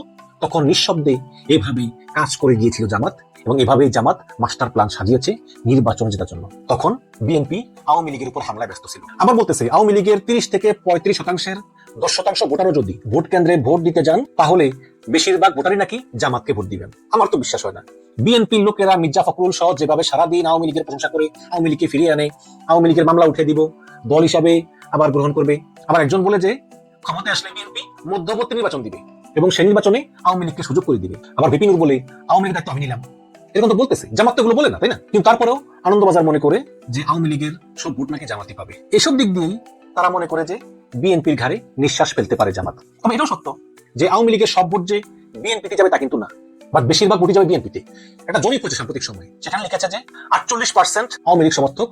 তখন নিঃশব্দে এভাবেই কাজ করে গিয়েছিল জামাত, এবং এভাবেই জামাত মাস্টার প্ল্যান সাজিয়েছে নির্বাচন জেতার জন্য। তখন বিএনপি আওয়ামী লীগের উপর হামলায় ব্যস্ত ছিল। আবার বলতেছে আওয়ামী লীগের 30 থেকে 35% 10% ভোটারও যদি ভোট কেন্দ্রে ভোট দিতে যান তাহলে বেশিরভাগ ভোটারই নাকি জামাতকে ভোট দিবেন। আমার তো বিশ্বাস হয় না। বিএনপির লোকেরা মির্জা ফখরুল সহ যেভাবে সারাদিন আওয়ামী লীগের প্রশংসা করে আওয়ামী লীগকে ফিরিয়ে আনে, আওয়ামী লীগের মামলা উঠে দিব, দল হিসাবে আবার গ্রহণ করবে। আবার একজন বলে যে ক্ষমতায় আসলে বিএনপি মধ্যবর্তী নির্বাচন দিবে এবং সেই নির্বাচনে আওয়ামী লীগকে সুযোগ করে দিবে। আবার ভিপি নূর বলে আওয়ামী লীগের দায়িত্ব আমি নিলাম, এরকম তো বলতেছে। জামাত তো এগুলো বলে না, তাই না? কিন্তু তারপরেও আনন্দবাজার মনে করে যে আওয়ামী লীগের সব ভোট নাকি জামাতই পাবে। এসব দিক দিয়েই তারা মনে করে যে বিএনপির ঘাড়ে নিঃশ্বাস ফেলতে পারে জামাত। তবে এটাও সত্য যে আওয়ামী লীগের সব ভোট যে বিএনপিতে যাবে তা কিন্তু না, বাট বেশিরভাগ ভোটই যাবে বিএনপিতে। একটা জরিপ হয়েছে সাম্প্রতিক সময়ে, সেখানে লিখেছে যে 48% আওয়ামী লীগ সমর্থক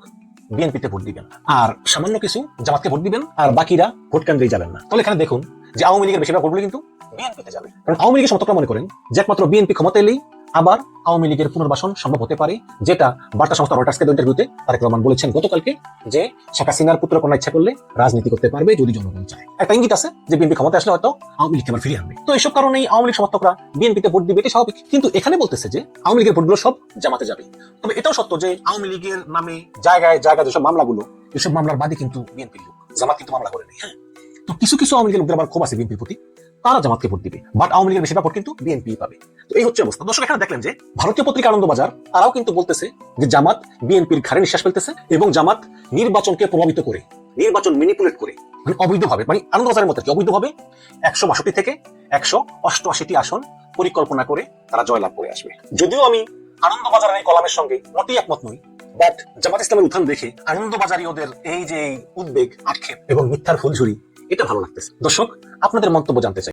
বিএনপিতে ভোট দিবেন, আর সামান্য কিছু জামাতকে ভোট দিবেন, আর বাকিরা ভোট কেন্দ্রেই যাবেন না। তাহলে এখানে দেখুন যে আওয়ামী লীগের বেশিরভাগ ভোটগুলো কিন্তু বিএনপিতে যাবে। কারণ আওয়ামী লীগের সমর্থকরা মনে করেন যে একমাত্র বিএনপি ক্ষমতা এলেই আবার আওয়ামী লীগের পুনর্বাসন সম্ভব হতে পারে, যেটা বার্তা সংস্থা রয়টার্সকে ইন্টারভিউতে তারেক রহমান বলেছেন গতকালকে, যে শেখ হাসিনার পুত্র কন্যা ইচ্ছা করলে রাজনীতি করতে পারবে যদি জনগণ চায়। একটা ইঙ্গিত আছে যে বিএনপি ক্ষমতা আসলে হয়তো আওয়ামী লীগকে আবার ফিরিয়ে আনবে। তো এইসব কারণেই আওয়ামী লীগ সমর্থকরা বিএনপিতে ভোট দিবে, এটা স্বাভাবিক। কিন্তু এখানে বলতেছে যে আওয়ামী লীগের ভোটগুলো সব জামাতে যাবে। তবে এটাও সত্য যে আওয়ামী লীগের নামে জায়গায় জায়গায় যেসব মামলাগুলো, এসব মামলার বাদী কিন্তু বিএনপির লোক, জামাত কিন্তু মামলা করেনি। হ্যাঁ, তো কিছু কিছু আওয়ামী লীগের লোকদের আবার ক্ষোভ আছে বিএনপির প্রতি, তারা জামাতকে ভোট দিবে, বাট আওয়ামী লীগের বেশিরভাগ ভোট কিন্তু বিএনপি পাবে। তো এই হচ্ছে অবস্থা। দর্শক এখানে দেখলেন যে ভারতীয় পত্রিকা আনন্দবাজার তারাও কিন্তু বলতেছে যে জামাত বিএনপির ঘাড়ে নিঃশ্বাস ফেলতেছে এবং জামাত নির্বাচনকে প্রভাবিত করে, নির্বাচন ম্যানিপুলেট করে, মানে অবৈধভাবে, মানে আনন্দবাজারের মতো অবৈধভাবে 162 থেকে 188টি আসন পরিকল্পনা করে তারা জয়লাভ করে আসবে। যদিও আমি আনন্দবাজারের এই কলামের সঙ্গে মোটেই একমত নই, বাট জামাত ইসলামের উত্থান দেখে আনন্দবাজারী ওদের এই যে উদ্বেগ, আক্ষেপ এবং মিথ্যার ফুলঝুরি, এটা ভালো লাগতেছে। দর্শক আপনাদের মন্তব্য জানতে চাই।